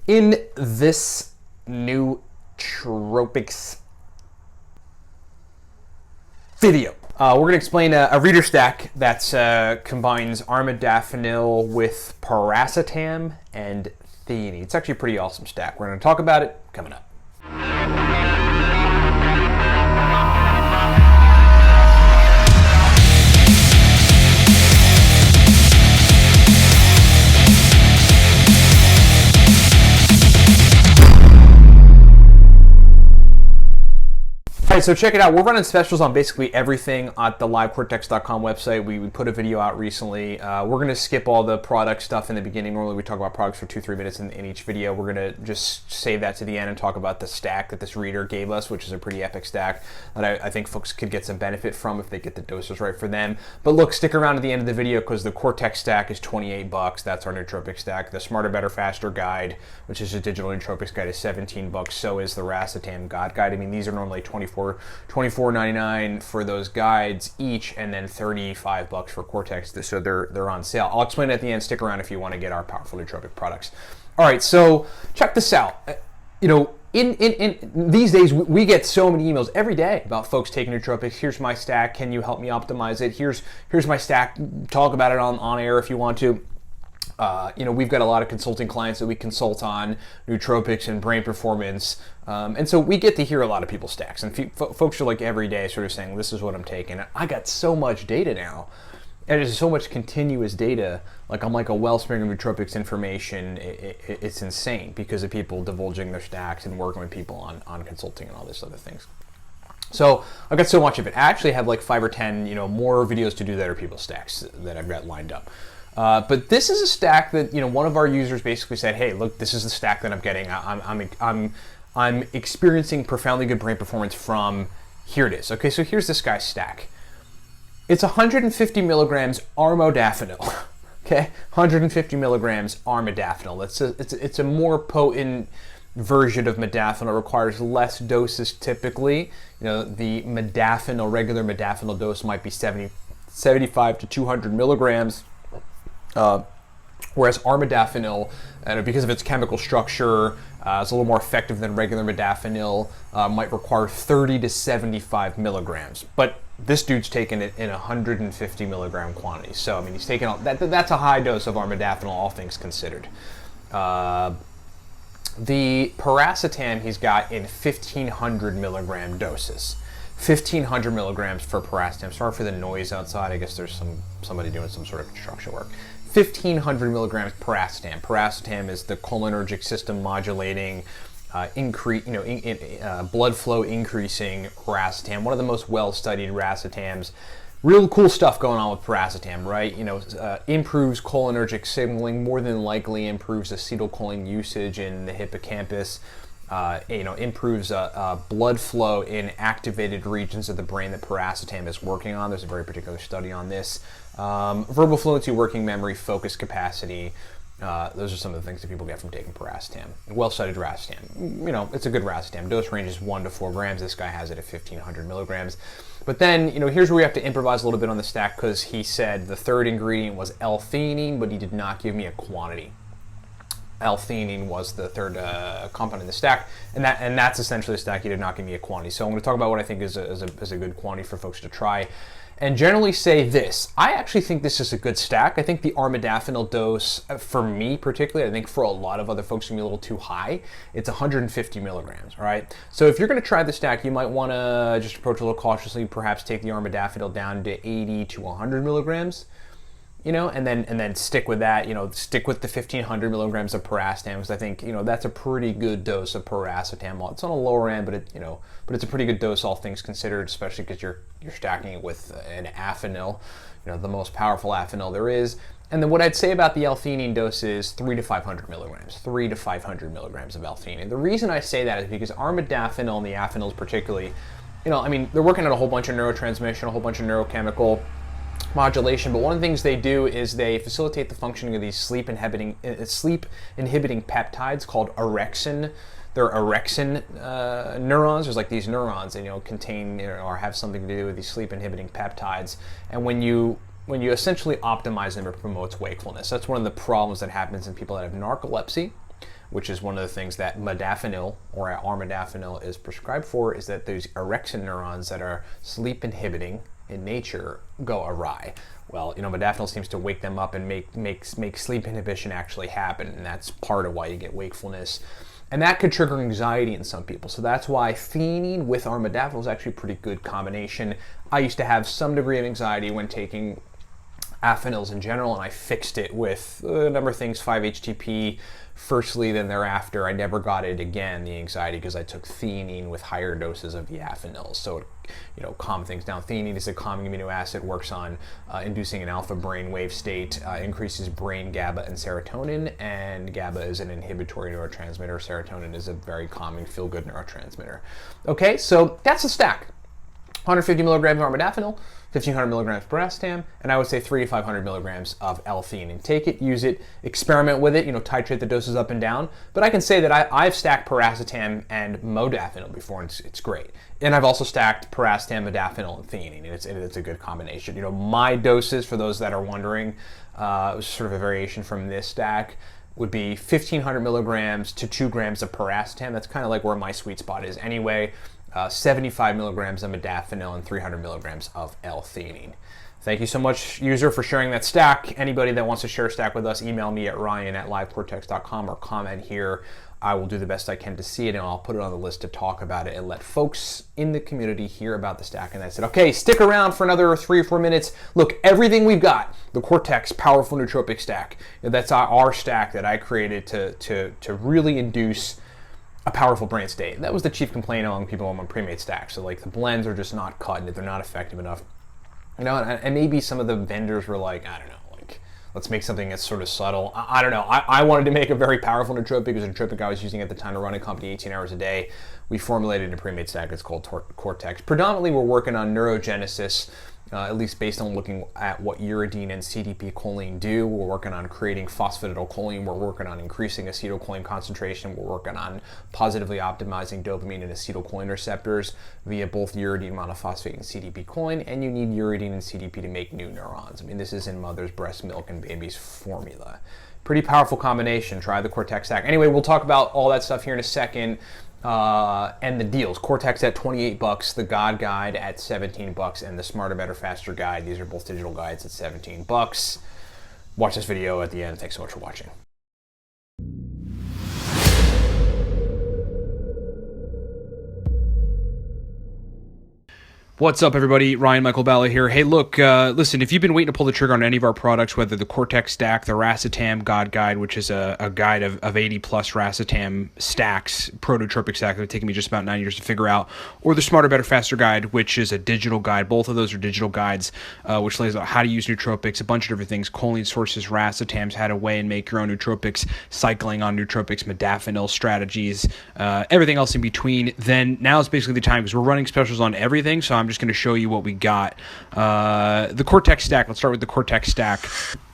In this Nootropics video, we're going to explain a reader stack that combines Armodafinil with Piracetam and Theanine. It's actually a pretty awesome stack. We're going to talk about it coming up. Alright, so check it out. We're running specials on basically everything at the livecortex.com website. We put a video out recently. We're going to skip all the product stuff in the beginning. Normally we talk about products for 2-3 minutes in each video. We're going to just save that to the end and talk about the stack that this reader gave us, which is a pretty epic stack that I think folks could get some benefit from if they get the doses right for them. But look, stick around to the end of the video because the Cortex stack is 28 bucks. That's our nootropic stack. The Smarter, Better, Faster guide, which is a digital nootropics guide, is 17 bucks. So is the Racetam guide. I mean, these are normally $24.99 for those guides each, and then 35 bucks for Cortex. So they're on sale. I'll explain it at the end. Stick around if you want to get our powerful nootropic products. All right, so check this out. You know, in these days we get so many emails every day about folks taking nootropics. Here's my stack. Can you help me optimize it? Here's my stack. Talk about it on air if you want to. You know, we've got a lot of consulting clients that we consult on nootropics and brain performance. And so we get to hear a lot of people's stacks. And folks are like every day sort of saying, this is what I'm taking. I got so much data now. And there's so much continuous data. Like I'm like a wellspring of nootropics information. It's insane because of people divulging their stacks and working with people on consulting and all this other things. So I've got so much of it. I actually have like 5 or 10, you know, more videos to do that are people's stacks that I've got lined up. But this is a stack that, you know, one of our users basically said, hey, look, this is the stack that I'm getting. I'm experiencing profoundly good brain performance from, here it is. Okay, so here's this guy's stack. It's 150 milligrams Armodafinil. Okay, 150 milligrams Armodafinil. It's a more potent version of modafinil. It requires less doses typically. You know, the modafinil, regular modafinil dose might be 75 to 200 milligrams. Whereas Armodafinil, because of its chemical structure, is a little more effective than regular modafinil, might require 30 to 75 milligrams. But this dude's taking it in 150 milligram quantities. So, I mean, he's taking that's a high dose of Armodafinil, all things considered. The Piracetam he's got in 1,500 milligram doses. 1,500 milligrams for Piracetam. Sorry for the noise outside. I guess there's somebody doing some sort of construction work. 1,500 milligrams Piracetam. Piracetam is the cholinergic system modulating, blood flow increasing Racetam. One of the most well-studied Racetams. Real cool stuff going on with Piracetam, right? You know, improves cholinergic signaling. More than likely improves acetylcholine usage in the hippocampus. You know, improves blood flow in activated regions of the brain that Piracetam is working on. There's a very particular study on this. Verbal fluency, working memory, focus capacity. Those are some of the things that people get from taking Piracetam. Well-studied Racetam. You know, it's a good Racetam. Dose range is 1 to 4 grams. This guy has it at 1,500 milligrams. But then, you know, here's where we have to improvise a little bit on the stack because he said the third ingredient was L-theanine, but he did not give me a quantity. L-theanine was the third compound in the stack, and that's essentially the stack. He did not give me a quantity. So I'm going to talk about what I think is a good quantity for folks to try, and generally say this. I actually think this is a good stack. I think the Armodafinil dose, for me particularly, I think for a lot of other folks, is going to be a little too high. It's 150 milligrams, right? So if you're going to try the stack, you might want to just approach it a little cautiously, perhaps take the Armodafinil down to 80 to 100 milligrams. You know, and then stick with that. You know, stick with the 1,500 milligrams of Piracetam because I think, you know, that's a pretty good dose of Piracetam. It's on a lower end, but it's a pretty good dose, all things considered, especially because you're stacking it with an Afinil, you know, the most powerful Afinil there is. And then what I'd say about the L-theanine dose is 3 to 500 milligrams. 3 to 500 milligrams of L-theanine. The reason I say that is because Armodafinil and the Afinils particularly, you know, I mean, they're working on a whole bunch of neurotransmission, a whole bunch of neurochemical modulation, but one of the things they do is they facilitate the functioning of these sleep inhibiting peptides called orexin. They're orexin neurons. There's like these neurons that, you know, contain, you know, or have something to do with these sleep inhibiting peptides. And when you essentially optimize them, it promotes wakefulness. That's one of the problems that happens in people that have narcolepsy. which is one of the things that modafinil or armodafinil is prescribed for, is that those orexin neurons that are sleep inhibiting in nature go awry. Well, modafinil seems to wake them up and make sleep inhibition actually happen, and that's part of why you get wakefulness. And that could trigger anxiety in some people. So that's why theanine with armodafinil is actually a pretty good combination. I used to have some degree of anxiety when taking Afinils in general, and I fixed it with a number of things, 5-HTP firstly, then thereafter I never got it again, the anxiety, because I took theanine with higher doses of the Afinils. So it calmed things down. Theanine is a calming amino acid, works on inducing an alpha brainwave state, increases brain GABA and serotonin, and GABA is an inhibitory neurotransmitter. Serotonin is a very calming, feel-good neurotransmitter. Okay, so that's the stack. 150 milligrams of armodafinil, 1,500 milligrams of Piracetam, and I would say 300 to 500 milligrams of L-theanine. Take it, use it, experiment with it, titrate the doses up and down. But I can say that I've stacked Piracetam and modafinil before, and it's great. And I've also stacked Piracetam, modafinil, and theanine, and it's a good combination. My doses, for those that are wondering, sort of a variation from this stack, would be 1,500 milligrams to 2 grams of Piracetam. That's kind of like where my sweet spot is anyway. 75 milligrams of modafinil and 300 milligrams of L-theanine. Thank you so much, user, for sharing that stack. Anybody that wants to share a stack with us, email me at ryan@livecortex.com or comment here. I will do the best I can to see it, and I'll put it on the list to talk about it and let folks in the community hear about the stack. And I said, okay, stick around for another 3 or 4 minutes. Look, everything we've got, the Cortex Powerful Nootropic Stack, that's our stack that I created to really induce a powerful brain state. That was the chief complaint among people on pre-made stacks. So like the blends are just not cutting it. They're not effective enough. And maybe some of the vendors were like, I don't know, like let's make something that's sort of subtle. I don't know. I wanted to make a very powerful nootropic. It was a nootropic I was using at the time to run a company 18 hours a day. We formulated a pre-made stack. It's called Cortex. Predominantly, we're working on neurogenesis, at least based on looking at what uridine and CDP-choline do. We're working on creating phosphatidylcholine. We're working on increasing acetylcholine concentration. We're working on positively optimizing dopamine and acetylcholine receptors via both uridine monophosphate and CDP-choline. And you need uridine and CDP to make new neurons. I mean, this is in mother's breast milk and baby's formula. Pretty powerful combination. Try the Cortex stack. Anyway, we'll talk about all that stuff here in a second. And the deals. Cortex at $28, the God Guide at $17, and the Smarter, Better, Faster Guide. These are both digital guides at $17. Watch this video at the end. Thanks so much for watching. What's up, everybody? Ryan Michael Balla here. Hey, look, listen, if you've been waiting to pull the trigger on any of our products, whether the Cortex stack, the Racetam God Guide, which is a guide of 80-plus Racetam stacks, pro-nootropic stack that have taken me just about 9 years to figure out, or the Smarter, Better, Faster Guide, which is a digital guide. Both of those are digital guides, which lays out how to use nootropics, a bunch of different things, choline sources, Racetams, how to weigh and make your own nootropics, cycling on nootropics, modafinil strategies, everything else in between. Then now is basically the time, because we're running specials on everything, so I'm just going to show you what we got. The Cortex stack, let's start with the Cortex stack.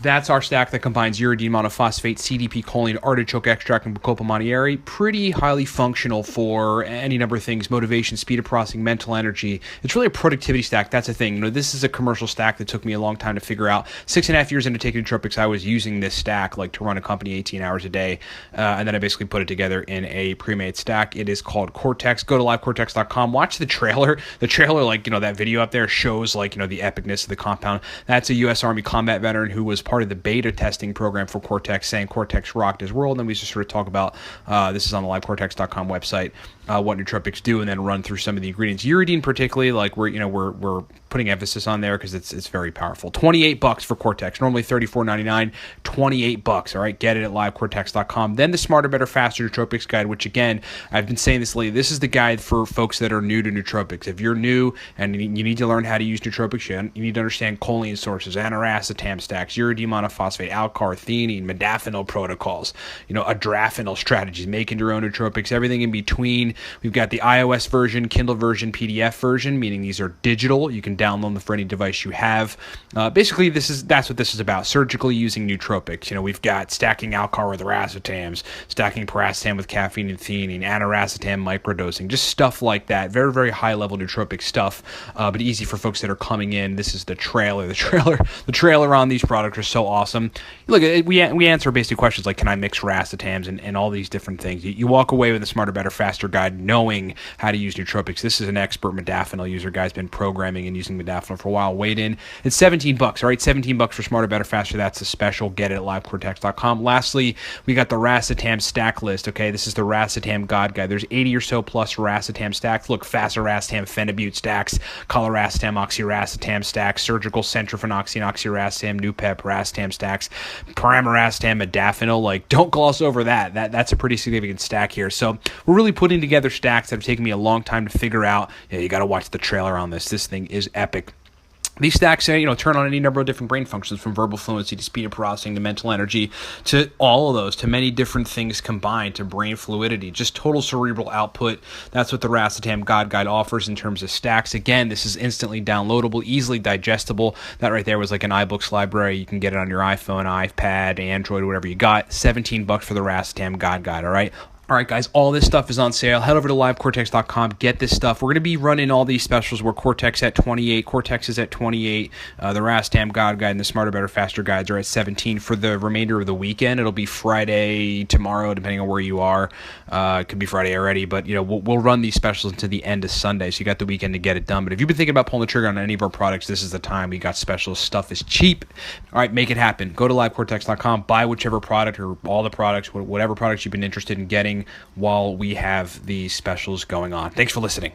That's our stack that combines uridine monophosphate, CDP, choline, artichoke extract, and Bacopa monnieri. Pretty highly functional for any number of things: motivation, speed of processing, mental energy. It's really a productivity stack. That's the thing. This is a commercial stack that took me a long time to figure out. 6.5 years into taking nootropics, I was using this stack like to run a company 18 hours a day, and then I basically put it together in a pre-made stack. It is called Cortex. Go to livecortex.com. Watch the trailer. The trailer, like, that video up there shows, like, the epicness of the compound. That's a U.S. Army combat veteran who was part of the beta testing program for Cortex, saying Cortex rocked his world. And we just sort of talk about, this is on the livecortex.com website, what nootropics do, and then run through some of the ingredients. Uridine particularly, like we're putting emphasis on there because it's very powerful. $28 for Cortex, normally $34.99, $28. All right, get it at livecortex.com. Then the Smarter, Better, Faster Nootropics Guide, which again, I've been saying this lately. This is the guide for folks that are new to nootropics. If you're new and you need to learn how to use nootropics, you need to understand choline sources, aniracetam stacks, uridine monophosphate, alcar, theanine, modafinil protocols, adrafinil strategies, making your own nootropics, everything in between. We've got the iOS version, Kindle version, PDF version, meaning these are digital. You can download them for any device you have. Basically, that's what this is about, surgically using nootropics. You know, we've got stacking Alcar with racetams, stacking Piracetam with caffeine and theanine, Racetam microdosing, just stuff like that. Very, very high-level nootropic stuff, but easy for folks that are coming in. This is the trailer. The trailer on these products are so awesome. Look, we answer basic questions like, can I mix racetams and all these different things. You walk away with a smarter, better, faster guide knowing how to use nootropics. This is an expert modafinil user. Guy's been programming and using modafinil for a while. Weighed in. It's $17, all right? $17 for smarter, better, faster. That's the special. Get it at livecortex.com. Lastly, we got the Racetam stack list, okay? This is the Racetam God Guide. There's 80 or so plus Racetam stacks. Look, faster Racetam phenibut stacks, Colaracetam, oxyracetam stacks, surgical centrofenoxy and oxyracetam, Nupep, Racetam stacks, Piracetam, modafinil. Like, don't gloss over that. That's a pretty significant stack here. So we're really putting together stacks that have taken me a long time to figure out. Yeah, you got to watch the trailer on this. This thing is epic. These stacks, turn on any number of different brain functions, from verbal fluency to speed of processing to mental energy to all of those, to many different things combined, to brain fluidity, just total cerebral output. That's what the Racetam God Guide offers in terms of stacks. Again, this is instantly downloadable, easily digestible. That right there was like an iBooks library. You can get it on your iPhone, iPad, Android, whatever you got. $17 for the Racetam God Guide, all right? All right, guys, all this stuff is on sale. Head over to livecortex.com. Get this stuff. We're going to be running all these specials where Cortex at 28, Cortex is at 28, the Racetam God Guide and the Smarter, Better, Faster guides are at 17 for the remainder of the weekend. It'll be Friday, tomorrow, depending on where you are. It could be Friday already, but we'll run these specials until the end of Sunday, so you got the weekend to get it done. But if you've been thinking about pulling the trigger on any of our products, this is the time. We got specials. Stuff is cheap. All right, make it happen. Go to livecortex.com. Buy whichever product or all the products, whatever products you've been interested in getting while we have these specials going on. Thanks for listening.